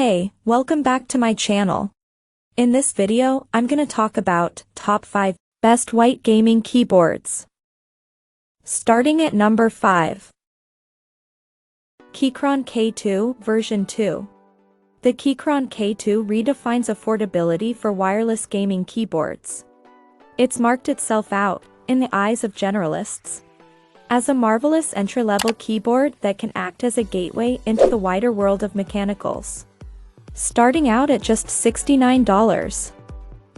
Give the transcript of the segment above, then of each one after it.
Hey, welcome back to my channel. In this video, I'm gonna talk about top 5 best white gaming keyboards. Starting at number 5. Keychron K2 version 2. The Keychron K2 redefines affordability for wireless gaming keyboards. It's marked itself out, in the eyes of generalists, as a marvelous entry-level keyboard that can act as a gateway into the wider world of mechanicals. Starting out at just $69,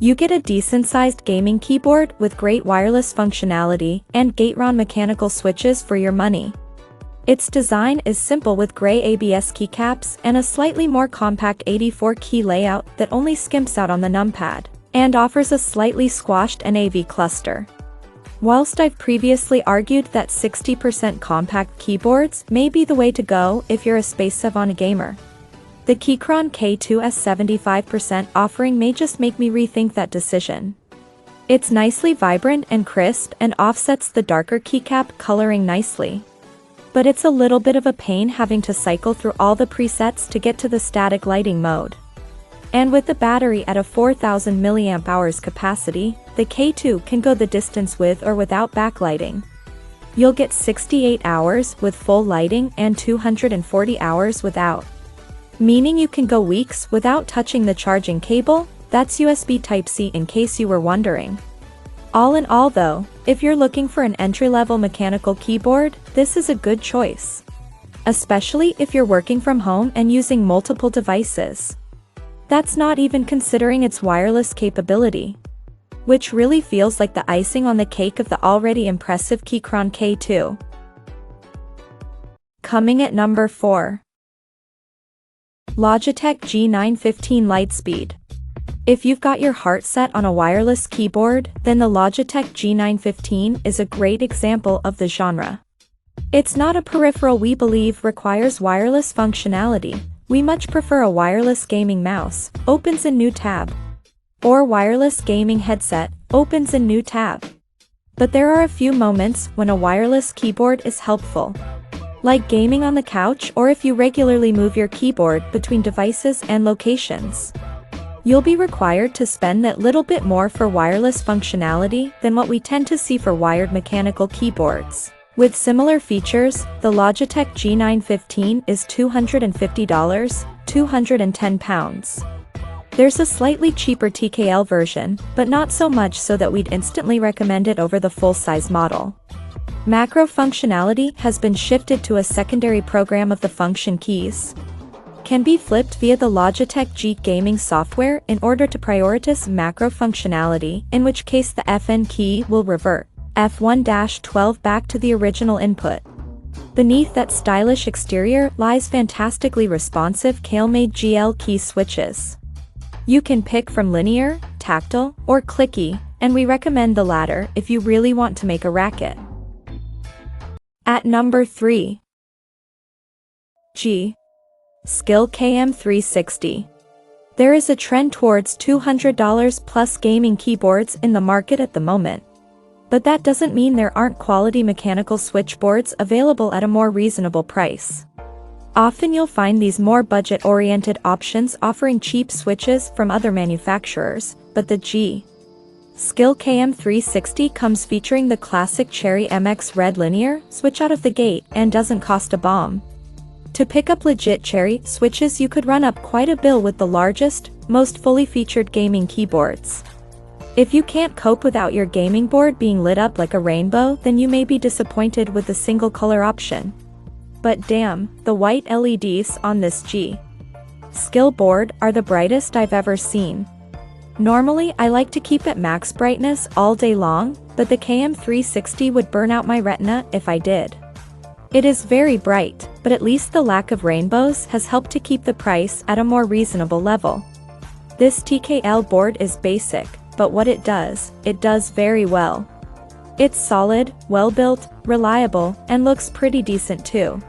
you get a decent-sized gaming keyboard with great wireless functionality and Keychron mechanical switches for your money. Its design is simple with gray ABS keycaps and a slightly more compact 84-key layout that only skimps out on the numpad, and offers a slightly squashed NAV cluster. Whilst I've previously argued that 60% compact keyboards may be the way to go if you're a space-savant gamer, the Keychron K2's 75% offering may just make me rethink that decision. It's nicely vibrant and crisp and offsets the darker keycap coloring nicely. But it's a little bit of a pain having to cycle through all the presets to get to the static lighting mode. And with the battery at a 4000 mAh capacity, the K2 can go the distance with or without backlighting. You'll get 68 hours with full lighting and 240 hours without. Meaning you can go weeks without touching the charging cable. That's USB Type-C in case you were wondering. All in all though, if you're looking for an entry-level mechanical keyboard, this is a good choice. Especially if you're working from home and using multiple devices. That's not even considering its wireless capability, which really feels like the icing on the cake of the already impressive Keychron K2. Coming at number 4. Logitech G915 Lightspeed. If you've got your heart set on a wireless keyboard, then the Logitech G915 is a great example of the genre. It's not a peripheral we believe requires wireless functionality. We much prefer a wireless gaming mouse, opens in new tab. Or wireless gaming headset, opens in new tab. But there are a few moments when a wireless keyboard is helpful. Like gaming on the couch or if you regularly move your keyboard between devices and locations. You'll be required to spend that little bit more for wireless functionality than what we tend to see for wired mechanical keyboards. With similar features, the Logitech G915 is $250, £210. There's a slightly cheaper TKL version, but not so much so that we'd instantly recommend it over the full-size model. Macro functionality has been shifted to a secondary program of the function keys. Can be flipped via the Logitech G gaming software in order to prioritize macro functionality, in which case the FN key will revert F1-12 back to the original input. Beneath that stylish exterior lies fantastically responsive Kale-made GL key switches. You can pick from linear, tactile, or clicky, and we recommend the latter if you really want to make a racket. At number 3. Skill KM360. There is a trend towards $200 plus gaming keyboards in the market at the moment. But that doesn't mean there aren't quality mechanical switchboards available at a more reasonable price. Often you'll find these more budget-oriented options offering cheap switches from other manufacturers, but the Skill KM360 comes featuring the classic Cherry MX Red linear switch out of the gate and doesn't cost a bomb. To pick up legit Cherry switches you could run up quite a bill with the largest, most fully featured gaming keyboards. If you can't cope without your gaming board being lit up like a rainbow, then you may be disappointed with the single color option. But damn, the white LEDs on this Skill board are the brightest I've ever seen. Normally I like to keep at max brightness all day long, but the KM360 would burn out my retina if I did. It is very bright, but at least the lack of rainbows has helped to keep the price at a more reasonable level. This TKL board is basic, but what it does very well. It's solid, well-built, reliable, and looks pretty decent too.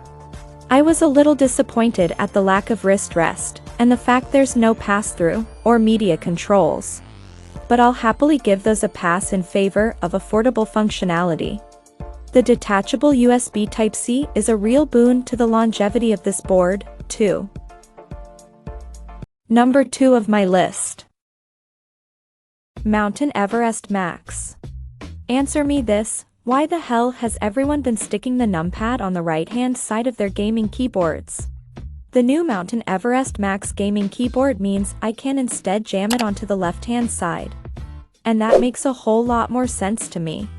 I was a little disappointed at the lack of wrist rest, and the fact there's no pass-through, or media controls. But I'll happily give those a pass in favor of affordable functionality. The detachable USB Type-C is a real boon to the longevity of this board, too. Number 2 of my list. Mountain Everest Max. Answer me this, why the hell has everyone been sticking the numpad on the right-hand side of their gaming keyboards? The new Mountain Everest Max gaming keyboard means I can instead jam it onto the left-hand side. And that makes a whole lot more sense to me.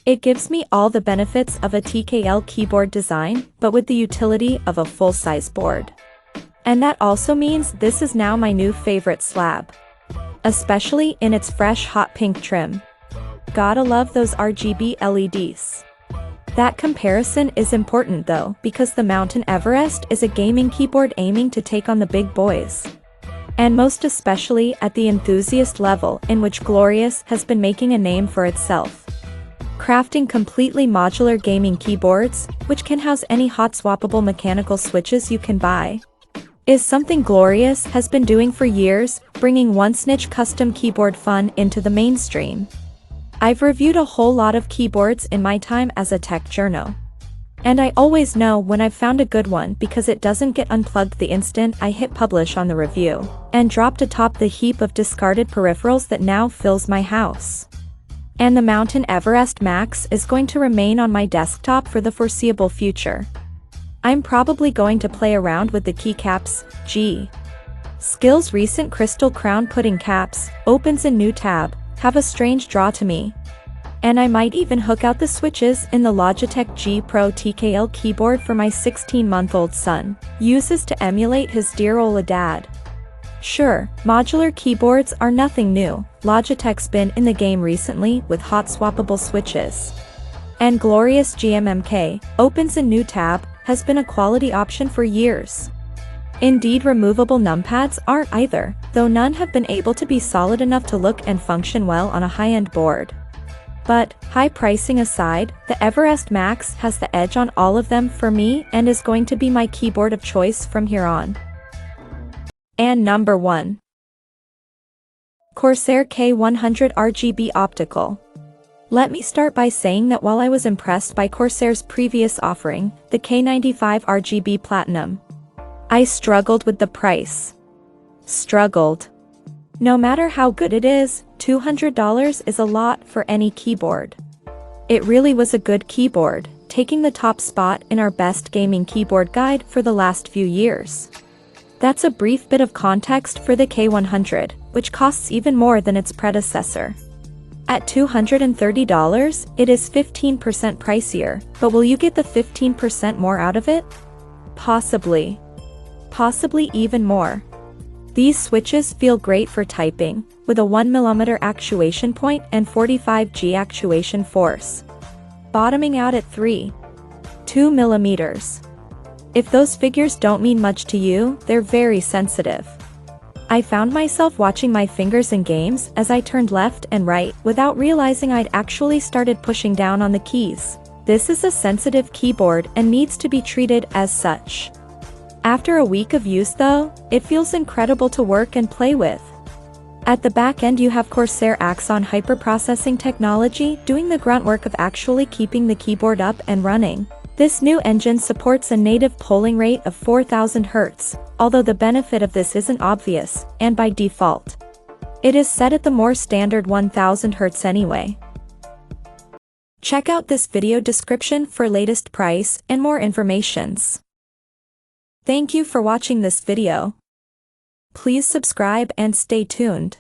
It gives me all the benefits of a TKL keyboard design, but with the utility of a full-size board. And that also means this is now my new favorite slab. Especially in its fresh hot pink trim. Gotta love those RGB LEDs. That comparison is important though, because the Mountain Everest is a gaming keyboard aiming to take on the big boys. And most especially at the enthusiast level in which Glorious has been making a name for itself. Crafting completely modular gaming keyboards, which can house any hot swappable mechanical switches you can buy, is something Glorious has been doing for years, bringing one-snitch custom keyboard fun into the mainstream. I've reviewed a whole lot of keyboards in my time as a tech journo. And I always know when I've found a good one because it doesn't get unplugged the instant I hit publish on the review, and dropped atop the heap of discarded peripherals that now fills my house. And the Mountain Everest Max is going to remain on my desktop for the foreseeable future. I'm probably going to play around with the keycaps. Skill's recent crystal crown pudding caps, opens a new tab, have a strange draw to me. And I might even hook out the switches in the Logitech G Pro TKL keyboard for my 16-month-old son, uses to emulate his dear old dad. Sure, modular keyboards are nothing new, Logitech's been in the game recently with hot swappable switches. And Glorious GMMK, opens a new tab, has been a quality option for years. Indeed, removable numpads aren't either, though none have been able to be solid enough to look and function well on a high-end board. But, high pricing aside, the Everest Max has the edge on all of them for me and is going to be my keyboard of choice from here on. And number 1. Corsair K100 RGB Optical. Let me start by saying that while I was impressed by Corsair's previous offering, the K95 RGB Platinum, I struggled with the price. Struggled. No matter how good it is, $200 is a lot for any keyboard. It really was a good keyboard, taking the top spot in our best gaming keyboard guide for the last few years. That's a brief bit of context for the K100, which costs even more than its predecessor. At $230, it is 15% pricier, but will you get the 15% more out of it? Possibly. Possibly even more. These switches feel great for typing, with a 1mm actuation point and 45G actuation force. Bottoming out at 2 mm. If those figures don't mean much to you, they're very sensitive. I found myself watching my fingers in games as I turned left and right without realizing I'd actually started pushing down on the keys. This is a sensitive keyboard and needs to be treated as such. After a week of use though, it feels incredible to work and play with. At the back end you have Corsair Axon hyperprocessing technology doing the grunt work of actually keeping the keyboard up and running. This new engine supports a native polling rate of 4000 Hz, although the benefit of this isn't obvious, and by default, it is set at the more standard 1000 Hz anyway. Check out this video description for latest price and more informations. Thank you for watching this video. Please subscribe and stay tuned.